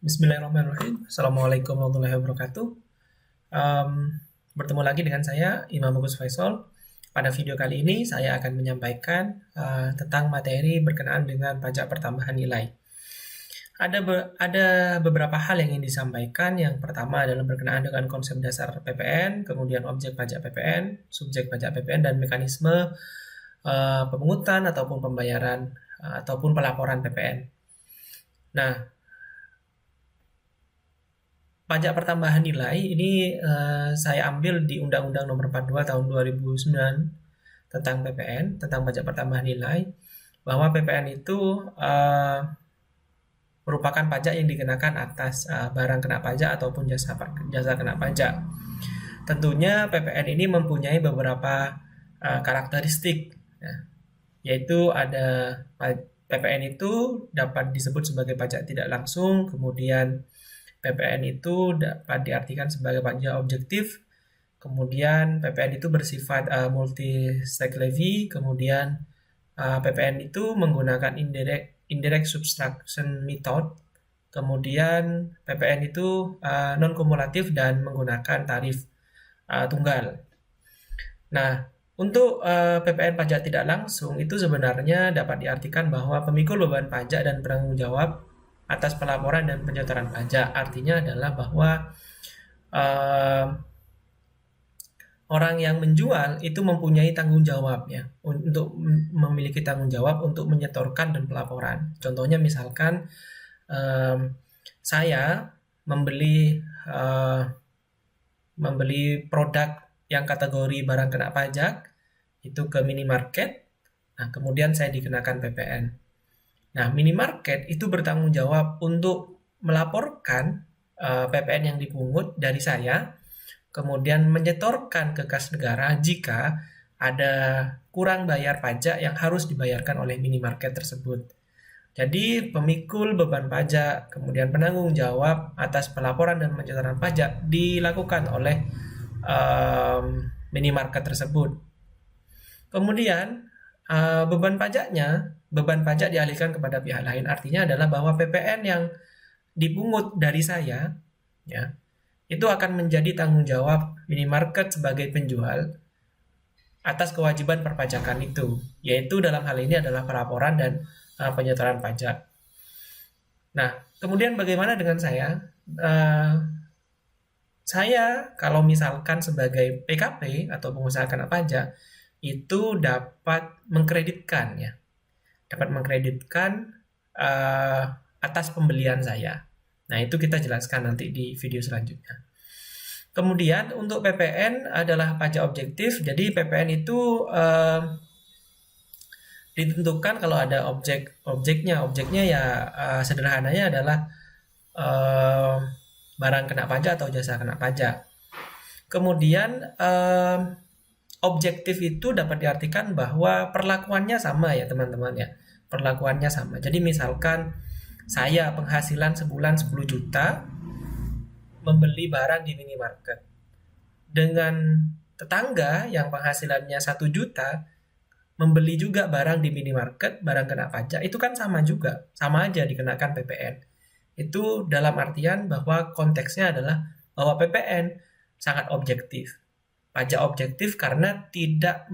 Bismillahirrahmanirrahim. Assalamualaikum warahmatullahi wabarakatuh. Em, Bertemu lagi dengan saya, Imam Agus Faisal. Pada video kali ini, saya akan menyampaikan tentang materi berkenaan dengan pajak pertambahan nilai. Ada beberapa hal yang ingin disampaikan. Yang pertama adalah berkenaan dengan konsep dasar PPN, kemudian objek pajak PPN, subjek pajak PPN, dan mekanisme pemungutan ataupun pembayaran ataupun pelaporan PPN. Nah, pajak pertambahan nilai ini saya ambil di Undang-Undang Nomor 42 Tahun 2009 tentang PPN, tentang pajak pertambahan nilai, bahwa PPN itu merupakan pajak yang dikenakan atas barang kena pajak ataupun jasa kena pajak. Tentunya PPN ini mempunyai beberapa karakteristik, yaitu ada PPN itu dapat disebut sebagai pajak tidak langsung, kemudian PPN itu dapat diartikan sebagai pajak objektif, kemudian PPN itu bersifat multi-stake levy, kemudian PPN itu menggunakan indirect subtraction method, kemudian PPN itu non-kumulatif dan menggunakan tarif tunggal. Nah, untuk PPN pajak tidak langsung itu sebenarnya dapat diartikan bahwa pemikul beban pajak dan penanggung jawab atas pelaporan dan penyetoran pajak. Artinya adalah bahwa orang yang menjual itu mempunyai tanggung jawab ya, untuk memiliki tanggung jawab untuk menyetorkan dan pelaporan. Contohnya misalkan saya membeli produk yang kategori barang kena pajak itu ke minimarket. Nah, kemudian saya dikenakan PPN. Nah, minimarket itu bertanggung jawab untuk melaporkan PPN yang dipungut dari saya, kemudian menyetorkan ke kas negara jika ada kurang bayar pajak yang harus dibayarkan oleh minimarket tersebut. Jadi, pemikul beban pajak, kemudian penanggung jawab atas pelaporan dan penyetoran pajak dilakukan oleh minimarket tersebut. Kemudian, beban pajak dialihkan kepada pihak lain. Artinya adalah bahwa PPN yang dipungut dari saya, ya, itu akan menjadi tanggung jawab minimarket sebagai penjual atas kewajiban perpajakan itu, yaitu dalam hal ini adalah pelaporan dan penyetoran pajak. Nah, kemudian bagaimana dengan saya? Saya kalau misalkan sebagai PKP atau pengusaha kena pajak, itu dapat mengkreditkan ya, atas pembelian saya. Nah, itu kita jelaskan nanti di video selanjutnya. Kemudian untuk PPN adalah pajak objektif. Jadi PPN itu ditentukan kalau ada objeknya. Objeknya ya sederhananya adalah barang kena pajak atau jasa kena pajak. Kemudian objektif itu dapat diartikan bahwa perlakuannya sama ya teman-teman ya. Perlakuannya sama. Jadi misalkan saya penghasilan sebulan 10 juta membeli barang di minimarket. Dengan tetangga yang penghasilannya 1 juta membeli juga barang di minimarket, barang kena pajak, itu kan sama juga. Sama aja dikenakan PPN. Itu dalam artian bahwa konteksnya adalah bahwa PPN sangat objektif. Pajak objektif karena tidak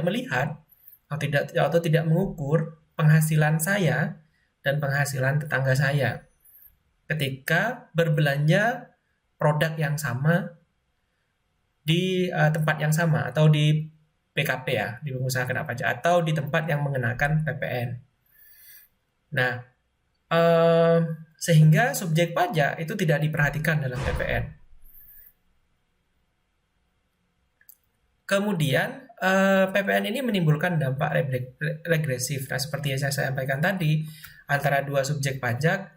melihat atau tidak mengukur penghasilan saya dan penghasilan tetangga saya ketika berbelanja produk yang sama di tempat yang sama atau di PKP ya, di pengusaha kena pajak atau di tempat yang mengenakan PPN. Nah, sehingga subjek pajak itu tidak diperhatikan dalam PPN. Kemudian PPN ini menimbulkan dampak regresif. Nah, seperti yang saya sampaikan tadi, antara dua subjek pajak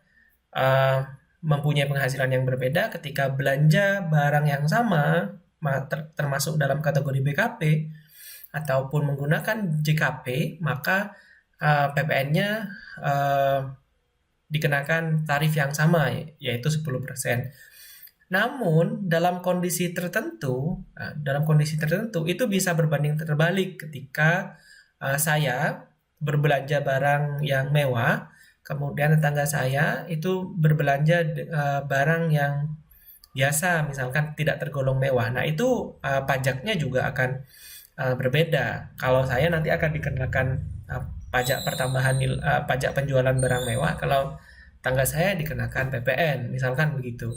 mempunyai penghasilan yang berbeda ketika belanja barang yang sama, termasuk dalam kategori BKP ataupun menggunakan JKP, maka PPN-nya dikenakan tarif yang sama, yaitu 10%. Namun dalam kondisi tertentu itu bisa berbanding terbalik ketika saya berbelanja barang yang mewah kemudian tetangga saya itu berbelanja barang yang biasa, misalkan tidak tergolong mewah. Nah, itu pajaknya juga akan berbeda. Kalau saya nanti akan dikenakan pajak pertambahan pajak penjualan barang mewah, kalau tangga saya dikenakan PPN, misalkan begitu.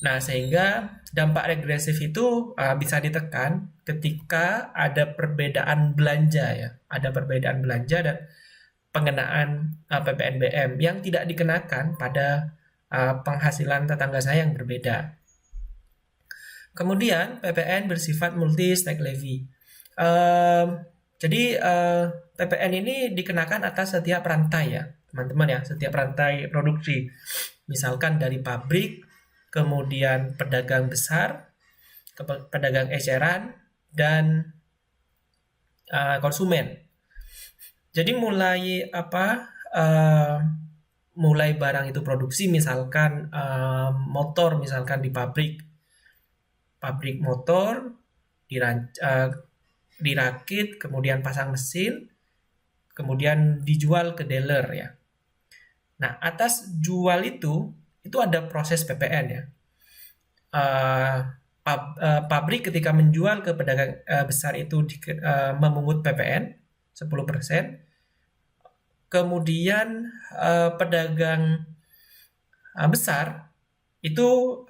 Nah, sehingga dampak regresif itu bisa ditekan ketika ada perbedaan belanja ya, ada perbedaan belanja dan pengenaan PPNBM yang tidak dikenakan pada penghasilan tetangga saya yang berbeda. Kemudian PPN bersifat multi stake levy. Jadi PPN ini dikenakan atas setiap rantai ya, teman-teman ya, setiap rantai produksi. Misalkan dari pabrik, kemudian pedagang besar, pedagang eceran, dan konsumen. Jadi mulai barang itu produksi, misalkan motor, misalkan di pabrik motor dirakit, kemudian pasang mesin, kemudian dijual ke dealer ya. Nah, atas jual itu ada proses PPN ya. Pabrik ketika menjual ke pedagang besar itu memungut PPN 10%. Kemudian pedagang besar itu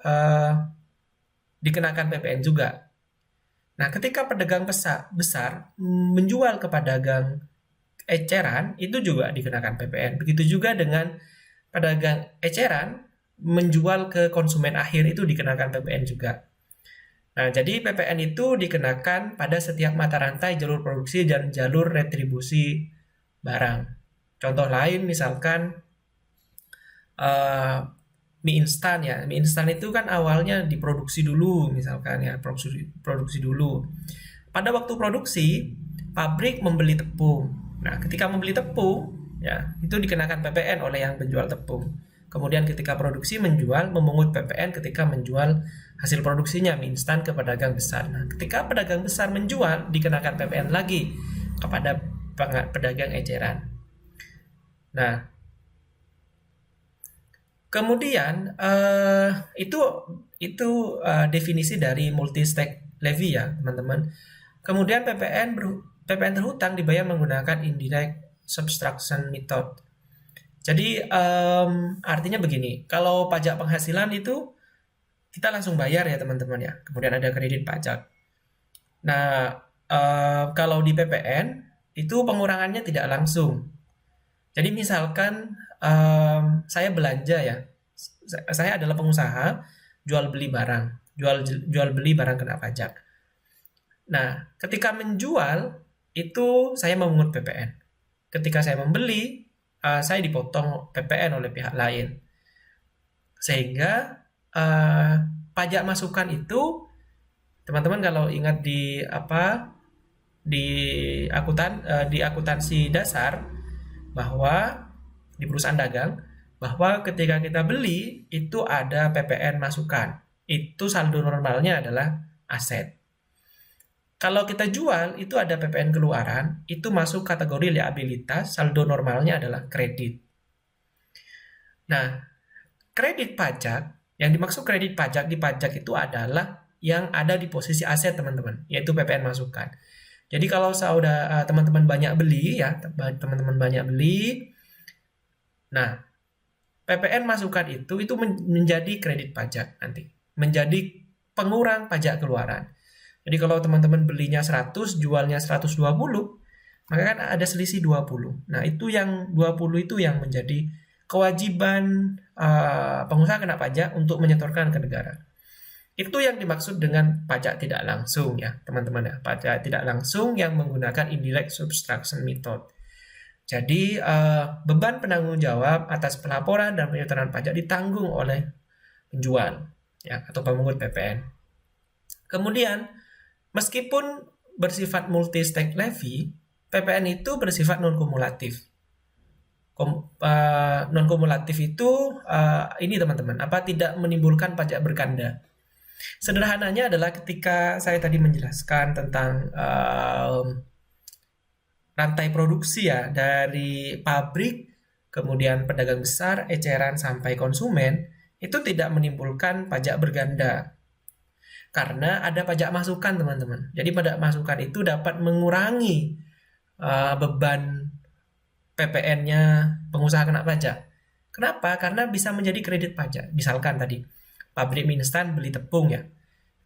dikenakan PPN juga. Nah, ketika pedagang besar menjual ke pedagang eceran, itu juga dikenakan PPN. Begitu juga dengan pedagang eceran menjual ke konsumen akhir, itu dikenakan PPN juga. Nah, jadi PPN itu dikenakan pada setiap mata rantai jalur produksi dan jalur retribusi barang. Contoh lain misalkan mie instan ya. Mie instan itu kan awalnya diproduksi dulu misalkan ya, produksi dulu. Pada waktu produksi, pabrik membeli tepung. Nah, ketika membeli tepung ya, itu dikenakan PPN oleh yang penjual tepung. Kemudian ketika produksi menjual, memungut PPN ketika menjual hasil produksinya mie instan ke pedagang besar. Nah, ketika pedagang besar menjual, dikenakan PPN lagi kepada pedagang eceran. Nah, kemudian itu definisi dari multi stake levy ya, teman-teman. Kemudian PPN terhutang dibayar menggunakan indirect subtraction method. Jadi artinya begini, kalau pajak penghasilan itu kita langsung bayar ya teman-teman ya. Kemudian ada kredit pajak. Nah, kalau di PPN itu pengurangannya tidak langsung. Jadi misalkan saya belanja ya, saya adalah pengusaha jual beli barang kena pajak. Nah, ketika menjual itu saya memungut PPN. Ketika saya membeli, saya dipotong PPN oleh pihak lain. Sehingga pajak masukan itu, teman-teman kalau ingat di akuntansi dasar, bahwa di perusahaan dagang, bahwa ketika kita beli itu ada PPN masukan. Itu saldo normalnya adalah aset. Kalau kita jual itu ada PPN keluaran, itu masuk kategori liabilitas, saldo normalnya adalah kredit. Nah, kredit pajak, yang dimaksud kredit pajak di pajak itu adalah yang ada di posisi aset teman-teman, yaitu PPN masukan. Jadi kalau teman-teman banyak beli ya, nah PPN masukan itu menjadi kredit pajak nanti, menjadi pengurang pajak keluaran. Jadi kalau teman-teman belinya 100, jualnya 120, maka kan ada selisih 20. Nah, itu yang 20 itu yang menjadi kewajiban pengusaha kena pajak untuk menyetorkan ke negara. Itu yang dimaksud dengan pajak tidak langsung ya, teman-teman ya. Pajak tidak langsung yang menggunakan indirect subtraction method. Jadi beban penanggung jawab atas pelaporan dan penyetoran pajak ditanggung oleh penjual ya atau pemungut PPN. Kemudian meskipun bersifat multi stake levy, PPN itu bersifat non kumulatif. Non kumulatif itu ini teman-teman, tidak menimbulkan pajak berganda. Sederhananya adalah ketika saya tadi menjelaskan tentang rantai produksi ya, dari pabrik kemudian pedagang besar, eceran sampai konsumen, itu tidak menimbulkan pajak berganda. Karena ada pajak masukan, teman-teman. Jadi pajak masukan itu dapat mengurangi beban PPN-nya pengusaha kena pajak. Kenapa? Karena bisa menjadi kredit pajak. Misalkan tadi, pabrik mie instan beli tepung ya.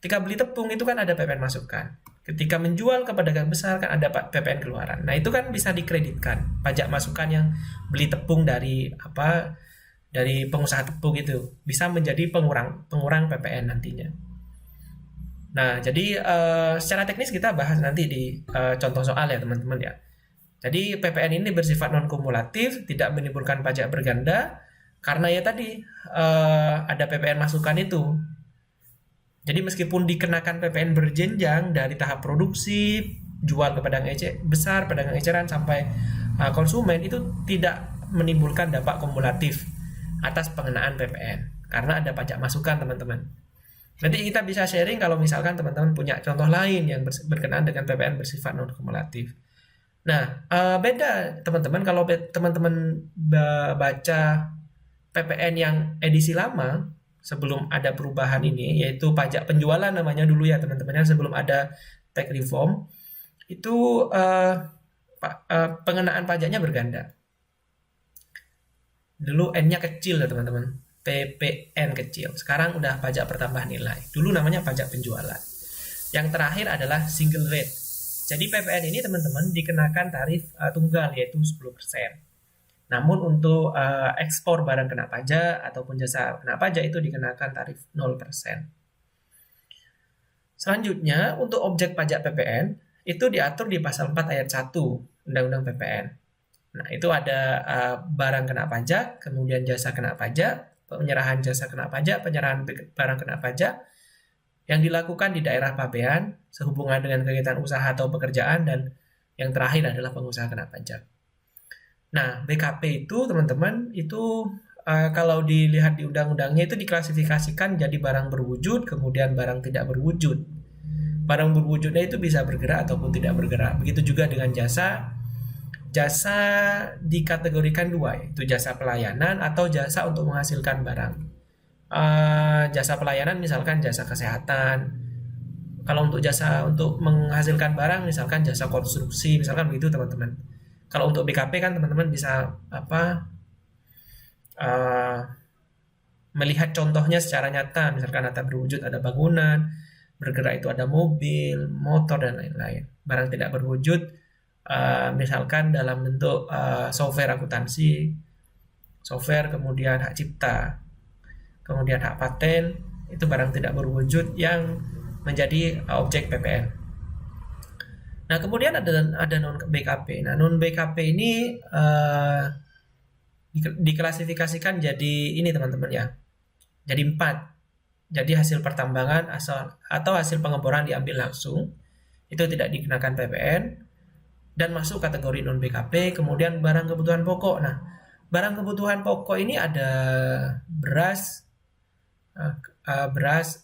Ketika beli tepung itu kan ada PPN masukan. Ketika menjual ke pedagang besar kan ada PPN keluaran. Nah, itu kan bisa dikreditkan. Pajak masukan yang beli tepung dari pengusaha tepung itu bisa menjadi pengurang PPN nantinya. Nah, jadi secara teknis kita bahas nanti di contoh soal ya, teman-teman ya. Jadi PPN ini bersifat non kumulatif, tidak menimbulkan pajak berganda karena ya tadi ada PPN masukan itu. Jadi meskipun dikenakan PPN berjenjang dari tahap produksi, jual ke pedagang besar, pedagang eceran sampai konsumen, itu tidak menimbulkan dampak kumulatif atas pengenaan PPN karena ada pajak masukan, teman-teman. Nanti kita bisa sharing kalau misalkan teman-teman punya contoh lain yang berkenaan dengan PPN bersifat non kumulatif. Nah, beda teman-teman kalau teman-teman baca PPN yang edisi lama sebelum ada perubahan ini, yaitu pajak penjualan namanya dulu ya teman-teman, sebelum ada tax reform, itu pengenaan pajaknya berganda. Dulu N-nya kecil ya teman-teman, PPN kecil. Sekarang udah pajak pertambahan nilai. Dulu namanya pajak penjualan. Yang terakhir adalah single rate. Jadi PPN ini teman-teman dikenakan tarif tunggal yaitu 10%. Namun untuk ekspor barang kena pajak ataupun jasa kena pajak itu dikenakan tarif 0%. Selanjutnya untuk objek pajak PPN itu diatur di pasal 4 ayat 1 Undang-Undang PPN. Nah, itu ada barang kena pajak, kemudian jasa kena pajak, penyerahan jasa kena pajak, penyerahan barang kena pajak yang dilakukan di daerah pabean sehubungan dengan kegiatan usaha atau pekerjaan, dan yang terakhir adalah pengusaha kena pajak. Nah, BKP itu teman-teman itu kalau dilihat di undang-undangnya itu diklasifikasikan jadi barang berwujud, kemudian barang tidak berwujud. Barang berwujudnya itu bisa bergerak ataupun tidak bergerak. Begitu juga dengan jasa. Jasa dikategorikan dua, yaitu jasa pelayanan atau jasa untuk menghasilkan barang. Jasa pelayanan misalkan jasa kesehatan. Kalau untuk jasa untuk menghasilkan barang misalkan jasa konstruksi, misalkan begitu teman-teman. Kalau untuk BKP kan teman-teman bisa melihat contohnya secara nyata, misalkan ada berwujud ada bangunan, bergerak itu ada mobil, motor dan lain-lain. Barang tidak berwujud misalkan dalam bentuk software akuntansi, software, kemudian hak cipta, kemudian hak paten, itu barang tidak berwujud yang menjadi objek PPN. Nah, kemudian ada non BKP. Nah, non BKP ini diklasifikasikan jadi ini teman-teman ya. Jadi 4. Jadi hasil pertambangan atau hasil pengeboran diambil langsung, itu tidak dikenakan PPN dan masuk kategori non BKP. Kemudian barang kebutuhan pokok. Nah, barang kebutuhan pokok ini ada beras,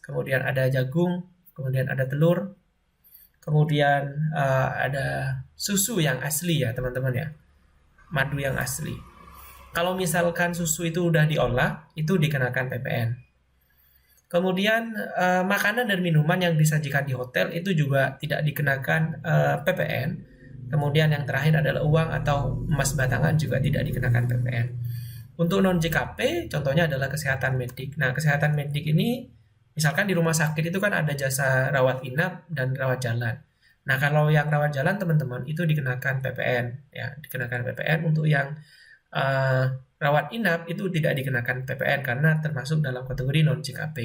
kemudian ada jagung, kemudian ada telur, kemudian ada susu yang asli ya teman-teman ya, madu yang asli. Kalau misalkan susu itu udah diolah, itu dikenakan PPN. Kemudian makanan dan minuman yang disajikan di hotel itu juga tidak dikenakan PPN. Kemudian yang terakhir adalah uang atau emas batangan juga tidak dikenakan PPN. Untuk non JKP contohnya adalah kesehatan medik. Nah, kesehatan medik ini misalkan di rumah sakit itu kan ada jasa rawat inap dan rawat jalan. Nah, kalau yang rawat jalan teman-teman itu dikenakan PPN ya, dikenakan PPN. Untuk yang rawat inap itu tidak dikenakan PPN karena termasuk dalam kategori non JKP.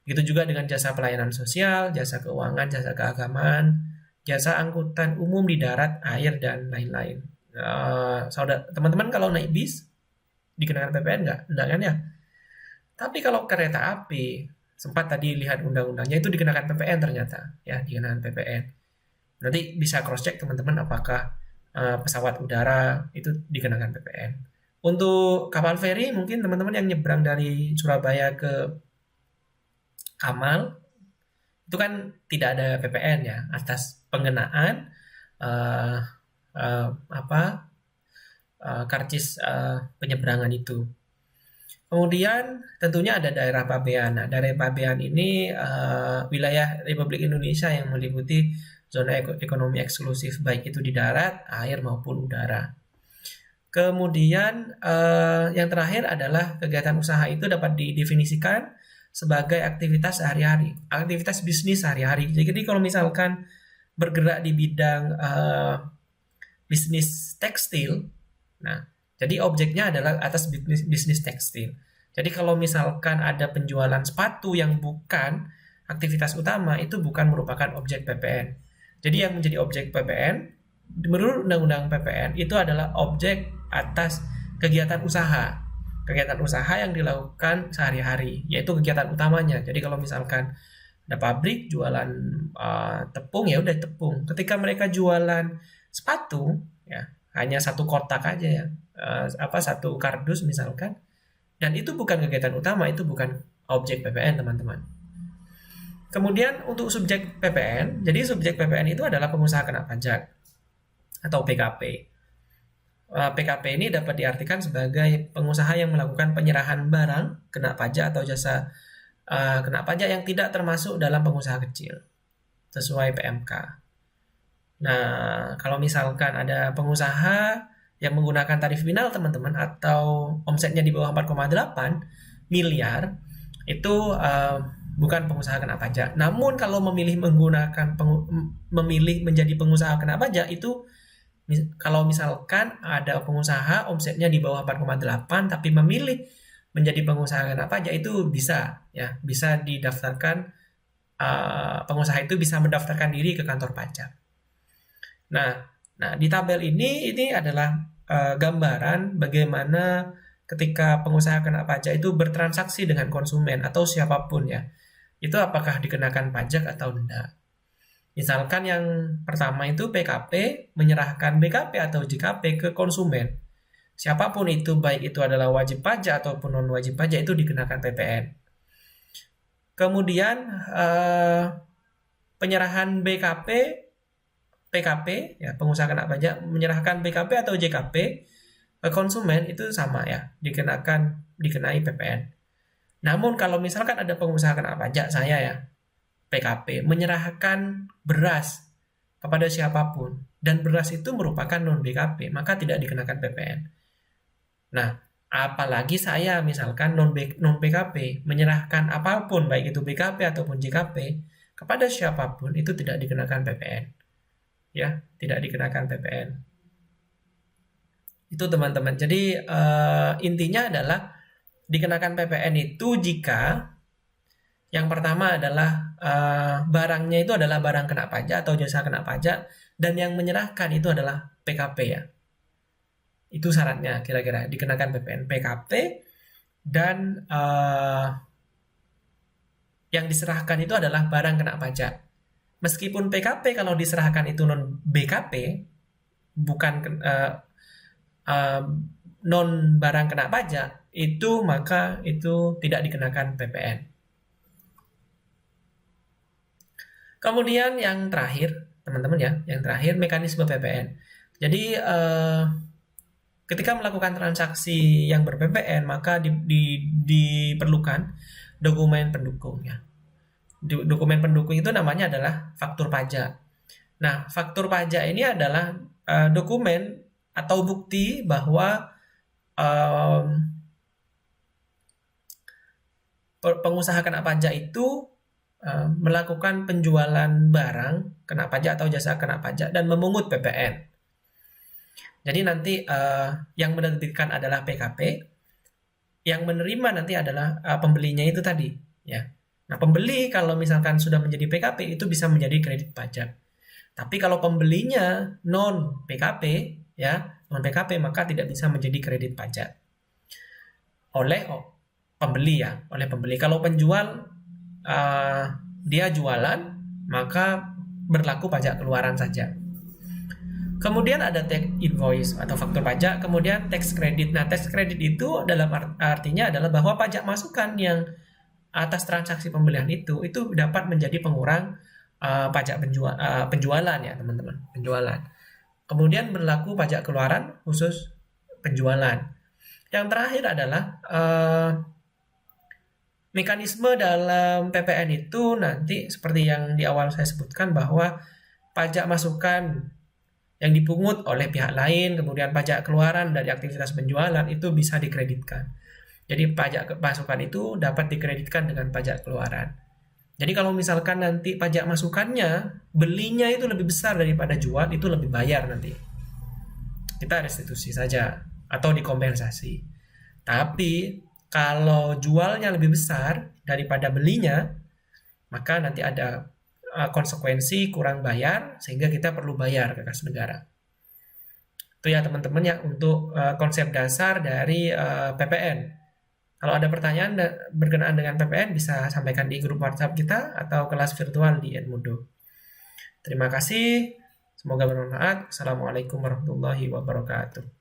Begitu juga dengan jasa pelayanan sosial, jasa keuangan, jasa keagamaan, jasa angkutan umum di darat, air dan lain-lain. Teman-teman kalau naik bis dikenakan PPN nggak? Enggak kan ya? Tapi kalau kereta api, sempat tadi lihat undang-undangnya itu dikenakan PPN ternyata, ya dikenakan PPN. Nanti bisa cross check teman-teman apakah pesawat udara itu dikenakan PPN. Untuk kapal feri mungkin teman-teman yang nyebrang dari Surabaya ke Kamal itu kan tidak ada PPN ya atas pengenaan karcis penyeberangan itu. Kemudian tentunya ada daerah pabean. Nah, daerah pabean ini wilayah Republik Indonesia yang meliputi zona ekonomi eksklusif baik itu di darat, air maupun udara. Kemudian yang terakhir adalah kegiatan usaha itu dapat didefinisikan sebagai aktivitas sehari-hari, aktivitas bisnis sehari-hari. Jadi kalau misalkan bergerak di bidang bisnis tekstil, nah jadi objeknya adalah atas bisnis tekstil. Jadi kalau misalkan ada penjualan sepatu yang bukan aktivitas utama, itu bukan merupakan objek PPN. Jadi yang menjadi objek PPN menurut Undang-Undang PPN itu adalah objek atas kegiatan usaha. Kegiatan usaha yang dilakukan sehari-hari, yaitu kegiatan utamanya. Jadi kalau misalkan ada pabrik jualan tepung, ya udah tepung. Ketika mereka jualan sepatu, ya hanya satu kotak aja ya, satu kardus misalkan, dan itu bukan kegiatan utama, itu bukan objek PPN teman-teman. Kemudian untuk subjek PPN, jadi subjek PPN itu adalah pengusaha kena pajak atau PKP. PKP ini dapat diartikan sebagai pengusaha yang melakukan penyerahan barang kena pajak atau jasa kena pajak yang tidak termasuk dalam pengusaha kecil sesuai PMK. Nah, kalau misalkan ada pengusaha yang menggunakan tarif final teman-teman atau omsetnya di bawah 4,8 miliar, itu bukan pengusaha kena pajak. Namun kalau memilih menjadi pengusaha kena pajak itu, kalau misalkan ada pengusaha omsetnya di bawah 4,8 tapi memilih menjadi pengusaha kena pajak, itu bisa didaftarkan, pengusaha itu bisa mendaftarkan diri ke kantor pajak. Nah, di tabel ini adalah gambaran bagaimana ketika pengusaha kena pajak itu bertransaksi dengan konsumen atau siapapun ya, itu apakah dikenakan pajak atau tidak. Misalkan yang pertama itu PKP menyerahkan BKP atau JKP ke konsumen. Siapapun itu, baik itu adalah wajib pajak ataupun non wajib pajak, itu dikenakan PPN. Kemudian penyerahan PKP ya, pengusaha kena pajak menyerahkan BKP atau JKP ke konsumen itu sama ya, dikenai PPN. Namun kalau misalkan ada pengusaha kena pajak, saya ya, PKP menyerahkan beras kepada siapapun dan beras itu merupakan non BKP, maka tidak dikenakan PPN. Nah, apalagi saya misalkan non PKP menyerahkan apapun baik itu BKP ataupun JKP kepada siapapun, itu tidak dikenakan PPN. Ya, tidak dikenakan PPN. Itu teman-teman. Jadi intinya adalah dikenakan PPN itu jika yang pertama adalah barangnya itu adalah barang kena pajak atau jasa kena pajak, dan yang menyerahkan itu adalah PKP ya. Itu syaratnya kira-kira dikenakan PPN, PKP, dan yang diserahkan itu adalah barang kena pajak. Meskipun PKP kalau diserahkan itu non BKP, bukan non barang kena pajak, itu maka itu tidak dikenakan PPN. Kemudian yang terakhir, teman-teman ya, yang terakhir mekanisme PPN. Jadi ketika melakukan transaksi yang ber-PPN, maka diperlukan dokumen pendukung ya. Dokumen pendukung itu namanya adalah faktur pajak. Nah, faktur pajak ini adalah dokumen atau bukti bahwa pengusaha kena pajak itu melakukan penjualan barang kena pajak atau jasa kena pajak dan memungut PPN. Jadi nanti yang menerbitkan adalah PKP, yang menerima nanti adalah pembelinya itu tadi ya. Nah, pembeli kalau misalkan sudah menjadi PKP itu bisa menjadi kredit pajak. Tapi kalau pembelinya non PKP ya, non PKP, maka tidak bisa menjadi kredit pajak. Oleh pembeli ya, oleh pembeli. Kalau penjual dia jualan, maka berlaku pajak keluaran saja. Kemudian ada tax invoice atau faktur pajak, kemudian tax credit. Nah, tax credit itu dalam artinya adalah bahwa pajak masukan yang atas transaksi pembelian itu dapat menjadi pengurang pajak penjualan ya teman-teman, penjualan. Kemudian berlaku pajak keluaran khusus penjualan. Yang terakhir adalah mekanisme dalam PPN itu nanti seperti yang di awal saya sebutkan bahwa pajak masukan yang dipungut oleh pihak lain, kemudian pajak keluaran dari aktivitas penjualan itu bisa dikreditkan. Jadi pajak masukan itu dapat dikreditkan dengan pajak keluaran. Jadi kalau misalkan nanti pajak masukannya belinya itu lebih besar daripada jual, itu lebih bayar nanti. Kita restitusi saja atau dikompensasi. Tapi kalau jualnya lebih besar daripada belinya, maka nanti ada konsekuensi kurang bayar sehingga kita perlu bayar ke kas negara. Itu ya teman-teman ya untuk konsep dasar dari PPN. Kalau ada pertanyaan berkenaan dengan PPN bisa sampaikan di grup WhatsApp kita atau kelas virtual di Edmundo. Terima kasih, semoga bermanfaat. Assalamualaikum warahmatullahi wabarakatuh.